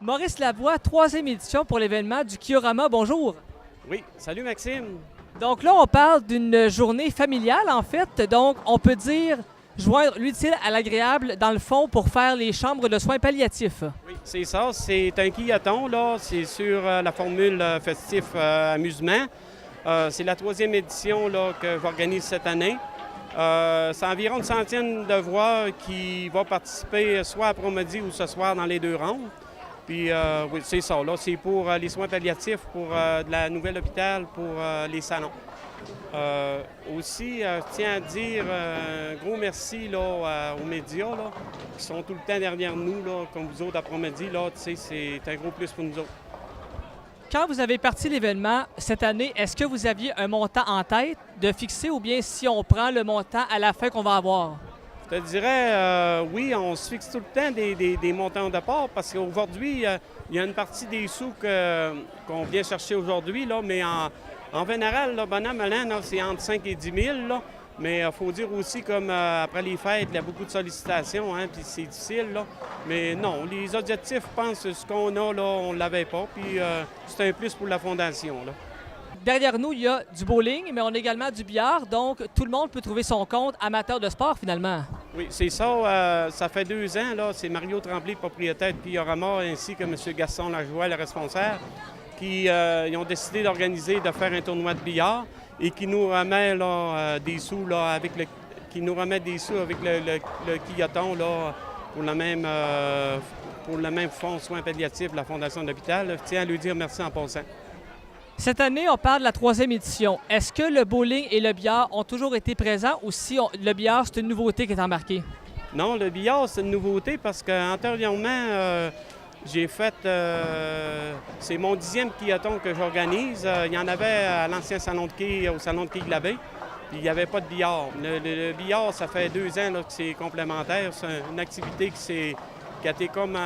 Maurice Lavoie, troisième édition pour l'événement du Kiorama. Bonjour. Oui, salut Maxime. Donc là, on parle d'une journée familiale, en fait. Donc, on peut dire joindre l'utile à l'agréable, dans le fond, pour faire les chambres de soins palliatifs. Oui, c'est ça. C'est un quillathon, là. C'est sur la formule festif amusement. C'est la troisième édition là, que j'organise cette année. C'est environ une centaine de voix qui vont participer soit après-midi ou ce soir dans les deux rondes. Puis, oui, c'est ça. Là, c'est pour les soins palliatifs, pour de la nouvelle hôpital, pour les salons. Aussi, je tiens à dire un gros merci là, aux médias là, qui sont tout le temps derrière nous, là, comme vous autres après-midi. C'est un gros plus pour nous autres. Quand vous avez parti l'événement cette année, est-ce que vous aviez un montant en tête de fixer ou bien si on prend le montant à la fin qu'on va avoir? Je te dirais, oui, on se fixe tout le temps des montants de départ parce qu'aujourd'hui, il y a une partie des sous qu'on vient chercher aujourd'hui, là, mais en général, là, bonhomme là, c'est entre 5 et 10 000. Là, mais il faut dire aussi, comme après les fêtes, il y a beaucoup de sollicitations, hein, puis c'est difficile. Là. Mais non, les objectifs, je pense, ce qu'on a, là, on ne l'avait pas, puis c'est un plus pour la Fondation. Là. Derrière nous, il y a du bowling, mais on a également du billard, donc tout le monde peut trouver son compte amateur de sport, finalement. Oui, c'est ça. Ça fait 2 ans, là, c'est Mario Tremblay, propriétaire de Kiorama, ainsi que M. Gaston Lajoie, le responsable, qui ils ont décidé d'organiser, de faire un tournoi de billard et qui nous remet là, des sous là, avec le quillathon là, pour le même fonds soins palliatifs de la Fondation de l'Hôpital. Je tiens à lui dire merci en passant. Cette année, on parle de la troisième édition. Est-ce que le bowling et le billard ont toujours été présents ou si le billard, c'est une nouveauté qui est embarquée? Non, le billard, c'est une nouveauté parce qu'antérieurement, j'ai fait... c'est mon 10e quillathon que j'organise. Il y en avait à l'ancien salon de quai, au salon de quai de la Baie, puis il n'y avait pas de billard. Le billard, ça fait 2 ans là, que c'est complémentaire. C'est une activité qui a été comme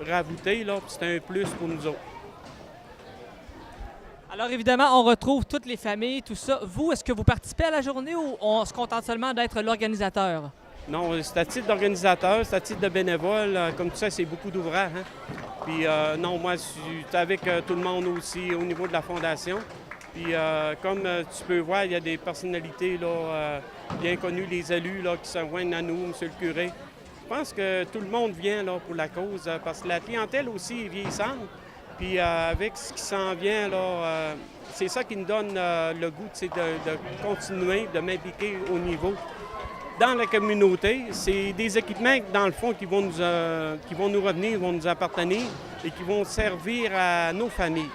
rajoutée, là, puis c'est un plus pour nous autres. Alors évidemment, on retrouve toutes les familles, tout ça. Vous, est-ce que vous participez à la journée ou on se contente seulement d'être l'organisateur? Non, c'est à titre d'organisateur, c'est à titre de bénévole. Comme tu sais, c'est beaucoup d'ouvrages. Hein? Puis non, moi, je suis avec tout le monde aussi au niveau de la Fondation. Puis comme tu peux voir, il y a des personnalités là, bien connues, les élus là, qui se joignent à nous, M. le curé. Je pense que tout le monde vient là, pour la cause parce que la clientèle aussi est vieillissante. Puis avec ce qui s'en vient, là, c'est ça qui nous donne le goût de continuer, de m'impliquer au niveau. Dans la communauté, c'est des équipements, dans le fond, qui vont nous revenir, vont nous appartenir et qui vont servir à nos familles.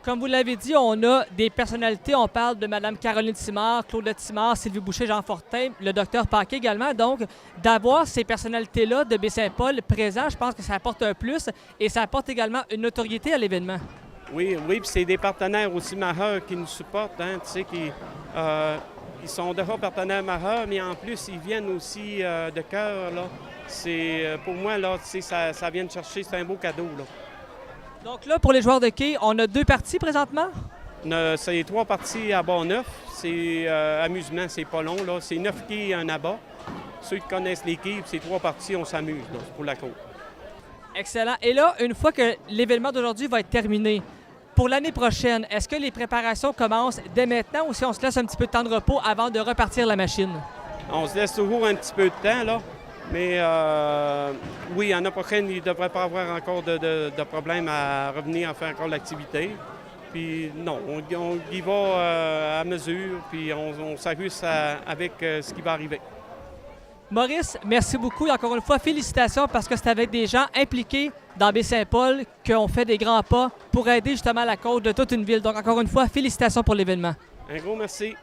Comme vous l'avez dit, on a des personnalités. On parle de Mme Caroline Simard, Claude Simard, Sylvie Boucher, Jean Fortin, le docteur Paquet également. Donc, d'avoir ces personnalités-là de Baie-Saint-Paul présents, je pense que ça apporte un plus et ça apporte également une notoriété à l'événement. Oui, puis c'est des partenaires aussi majeurs qui nous supportent, hein, tu sais, ils sont déjà partenaires majeurs, mais en plus, ils viennent aussi de cœur, là. C'est, pour moi, là, tu sais, ça vient de chercher, c'est un beau cadeau, là. Donc là, pour les joueurs de quai, on a 2 parties présentement? C'est 3 parties à bas-neuf. C'est amusement, c'est pas long, là. C'est 9 quais et un abat. Ceux qui connaissent les quais, c'est 3 parties, on s'amuse, là, pour la cour. Excellent. Et là, une fois que l'événement d'aujourd'hui va être terminé, pour l'année prochaine, est-ce que les préparations commencent dès maintenant ou si on se laisse un petit peu de temps de repos avant de repartir la machine? On se laisse toujours un petit peu de temps, là. Mais oui, l'année prochaine, il ne devrait pas avoir encore de problème à revenir à faire encore l'activité. Puis non, on y va à mesure, puis on s'amuse avec ce qui va arriver. Maurice, merci beaucoup et encore une fois, félicitations parce que c'est avec des gens impliqués dans Baie-Saint-Paul qu'on fait des grands pas pour aider justement la cause de toute une ville. Donc encore une fois, félicitations pour l'événement. Un gros merci.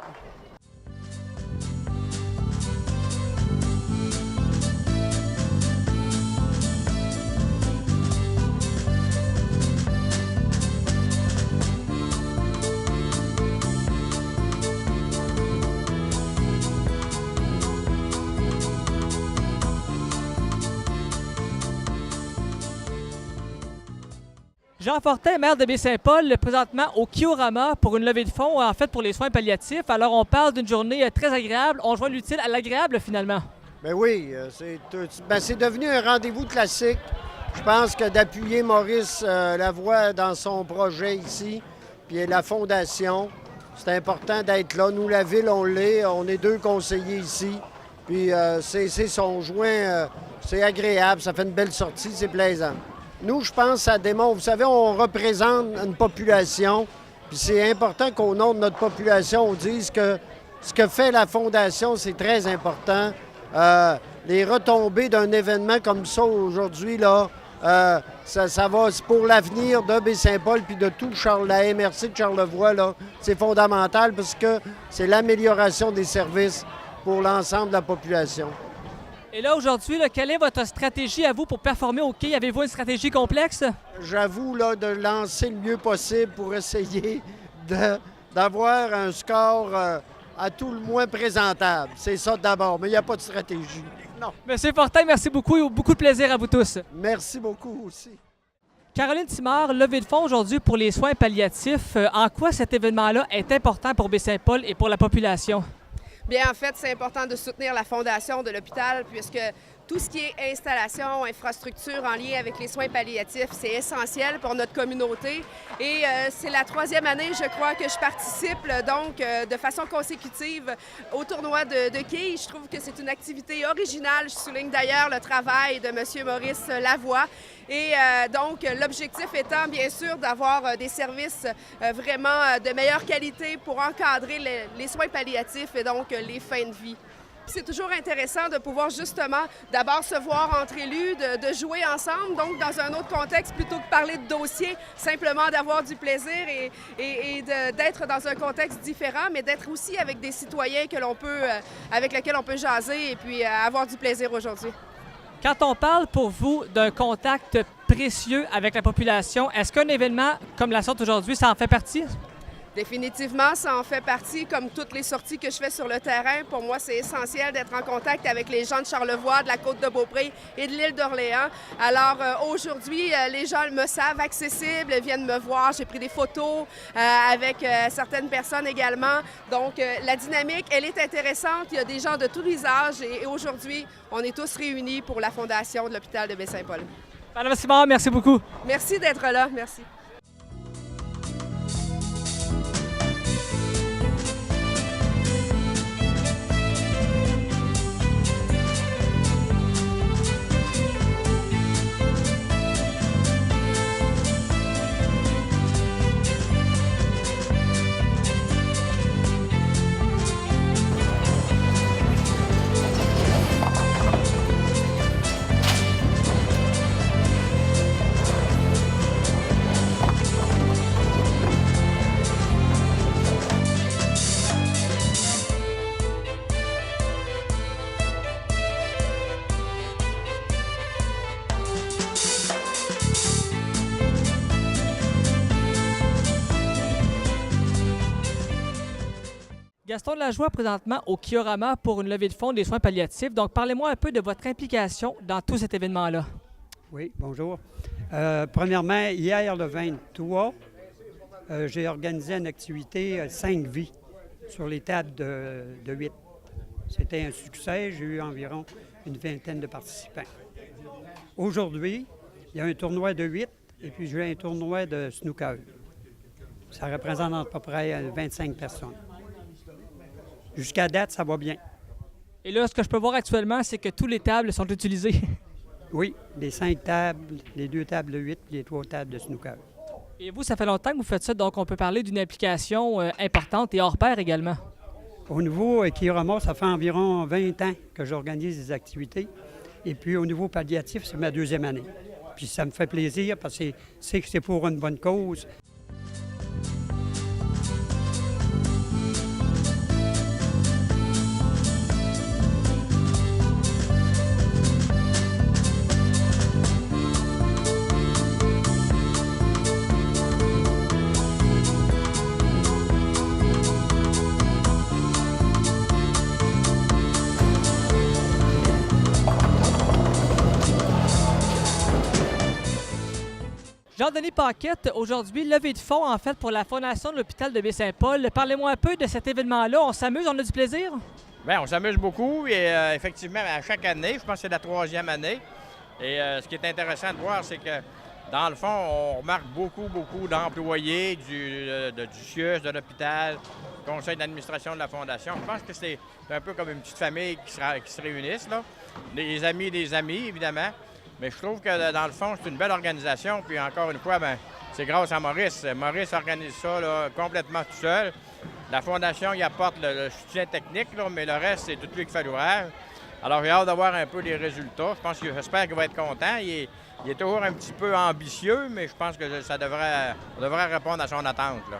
Jean Fortin, maire de Baie-Saint-Paul, présentement au Kiorama pour une levée de fonds, en fait pour les soins palliatifs. Alors on parle d'une journée très agréable, on joint l'utile à l'agréable finalement. Bien oui, c'est devenu un rendez-vous classique. Je pense que d'appuyer Maurice Lavoie dans son projet ici, puis la Fondation, c'est important d'être là. Nous, la Ville, on l'est, on est 2 conseillers ici. Puis c'est son joint, c'est agréable, ça fait une belle sortie, c'est plaisant. Nous, je pense que ça démontre, vous savez, on représente une population, puis c'est important qu'au nom de notre population, on dise que ce que fait la Fondation, c'est très important. Les retombées d'un événement comme ça aujourd'hui, là, ça va pour l'avenir de Baie-Saint-Paul puis de tout la MRC de Charlevoix, là, c'est fondamental parce que c'est l'amélioration des services pour l'ensemble de la population. Et là, aujourd'hui, quelle est votre stratégie à vous pour performer au quai? Avez-vous une stratégie complexe? J'avoue là, de lancer le mieux possible pour essayer d'avoir un score à tout le moins présentable. C'est ça d'abord, mais il n'y a pas de stratégie. Non. Monsieur Fortin, merci beaucoup et beaucoup de plaisir à vous tous. Merci beaucoup aussi. Caroline Simard, levée de fonds aujourd'hui pour les soins palliatifs. En quoi cet événement-là est important pour Baie-Saint-Paul et pour la population? Bien, en fait, c'est important de soutenir la fondation de l'hôpital puisque tout ce qui est installation, infrastructure en lien avec les soins palliatifs, c'est essentiel pour notre communauté. Et c'est la 3e année, je crois, que je participe donc de façon consécutive au tournoi de quilles. Je trouve que c'est une activité originale. Je souligne d'ailleurs le travail de M. Maurice Lavoie. Et donc, l'objectif étant, bien sûr, d'avoir des services vraiment de meilleure qualité pour encadrer les soins palliatifs et donc les fins de vie. C'est toujours intéressant de pouvoir justement d'abord se voir entre élus, de jouer ensemble, donc dans un autre contexte plutôt que parler de dossier, simplement d'avoir du plaisir et d'être dans un contexte différent, mais d'être aussi avec des citoyens avec lesquels on peut jaser et puis avoir du plaisir aujourd'hui. Quand on parle pour vous d'un contact précieux avec la population, est-ce qu'un événement comme la sorte aujourd'hui, ça en fait partie? Définitivement, ça en fait partie, comme toutes les sorties que je fais sur le terrain. Pour moi, c'est essentiel d'être en contact avec les gens de Charlevoix, de la Côte-de-Beaupré et de l'île d'Orléans. Alors aujourd'hui, les gens me savent accessible, viennent me voir. J'ai pris des photos avec certaines personnes également. Donc, la dynamique, elle est intéressante. Il y a des gens de tous les âges et aujourd'hui, on est tous réunis pour la fondation de l'hôpital de Baie-Saint-Paul. Madame Simard, merci beaucoup. Merci d'être là. Merci. Gaston Lajoie, présentement au Kiorama pour une levée de fonds des soins palliatifs. Donc, parlez-moi un peu de votre implication dans tout cet événement-là. Oui, bonjour. Premièrement, hier, le 23, j'ai organisé une activité 5 vies sur les tables de 8. C'était un succès. J'ai eu environ une vingtaine de participants. Aujourd'hui, il y a un tournoi de 8 et puis j'ai un tournoi de snooker. Ça représente à peu près 25 personnes. Jusqu'à date, ça va bien. Et là, ce que je peux voir actuellement, c'est que toutes les tables sont utilisées. Oui, les 5 tables, les 2 tables de 8 et les 3 tables de snooker. Et vous, ça fait longtemps que vous faites ça, donc on peut parler d'une implication importante et hors pair également. Au niveau Kirama, ça fait environ 20 ans que j'organise des activités. Et puis au niveau palliatif, c'est ma 2e année. Puis ça me fait plaisir parce que c'est que c'est pour une bonne cause. Jean-Denis Paquette, aujourd'hui, levée de fonds en fait pour la Fondation de l'hôpital de Baie-Saint-Paul. Parlez-moi un peu de cet événement-là. On s'amuse, on a du plaisir? Bien, on s'amuse beaucoup et effectivement, à chaque année, je pense que c'est la 3e année. Et ce qui est intéressant de voir, c'est que dans le fond, on remarque beaucoup d'employés du CIUS, de l'hôpital, du conseil d'administration de la Fondation. Je pense que c'est un peu comme une petite famille qui se réunissent, là. Des amis, évidemment. Mais je trouve que dans le fond, c'est une belle organisation. Puis encore une fois, bien, c'est grâce à Maurice. Maurice organise ça là, complètement tout seul. La Fondation y apporte le soutien technique, là, mais le reste, c'est tout lui qui fait l'ouvrage. Alors, j'ai hâte d'avoir un peu les résultats. J'espère qu'il va être content. Il est toujours un petit peu ambitieux, mais je pense que on devrait répondre à son attente, là.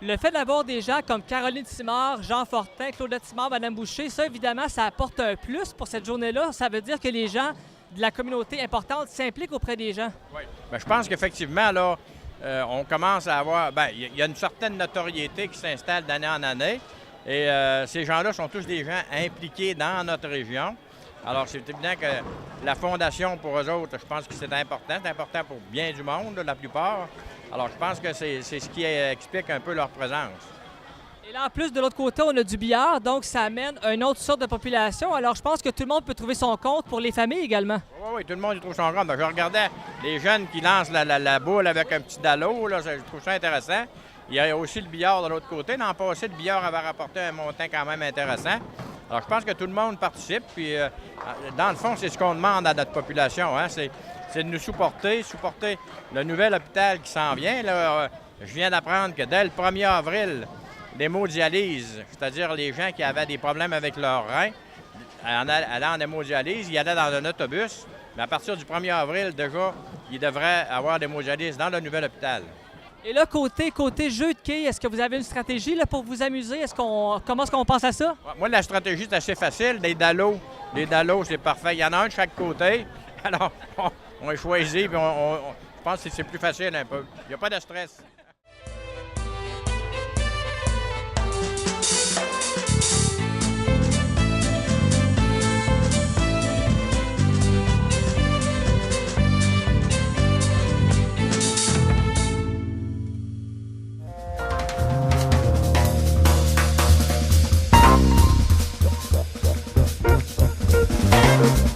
Le fait d'avoir des gens comme Caroline Simard, Jean Fortin, Claudette Simard, Mme Boucher, ça, évidemment, ça apporte un plus pour cette journée-là. Ça veut dire que les gens de la communauté importante s'impliquent auprès des gens. Oui. Bien, je pense qu'effectivement, là, on commence à avoir... Bien, il y a une certaine notoriété qui s'installe d'année en année. Et ces gens-là sont tous des gens impliqués dans notre région. Alors, c'est évident que la Fondation, pour eux autres, je pense que c'est important. C'est important pour bien du monde, la plupart. Alors, je pense que c'est ce qui explique un peu leur présence. Et là, en plus, de l'autre côté, on a du billard, donc ça amène une autre sorte de population. Alors, je pense que tout le monde peut trouver son compte pour les familles également. Oui, tout le monde y trouve son compte. Je regardais les jeunes qui lancent la boule avec un petit dallo, là, je trouve ça intéressant. Il y a aussi le billard de l'autre côté. L'an passé, le billard avait rapporté un montant quand même intéressant. Alors, je pense que tout le monde participe. Puis, dans le fond, c'est ce qu'on demande à notre population, hein? C'est de nous supporter le nouvel hôpital qui s'en vient. Là, je viens d'apprendre que dès le 1er avril, l'hémodialyse, c'est-à-dire les gens qui avaient des problèmes avec leurs reins, allant en hémodialyse, ils allaient dans un autobus. Mais à partir du 1er avril, déjà, ils devraient avoir l'hémodialyse dans le nouvel hôpital. Et là, côté jeu de quilles, est-ce que vous avez une stratégie là, pour vous amuser? Comment est-ce qu'on pense à ça? Moi, la stratégie, c'est assez facile. Les dallos, c'est parfait. Il y en a un de chaque côté. Alors, on est choisi, puis je pense que c'est plus facile un peu. Il n'y a pas de stress. Thank you.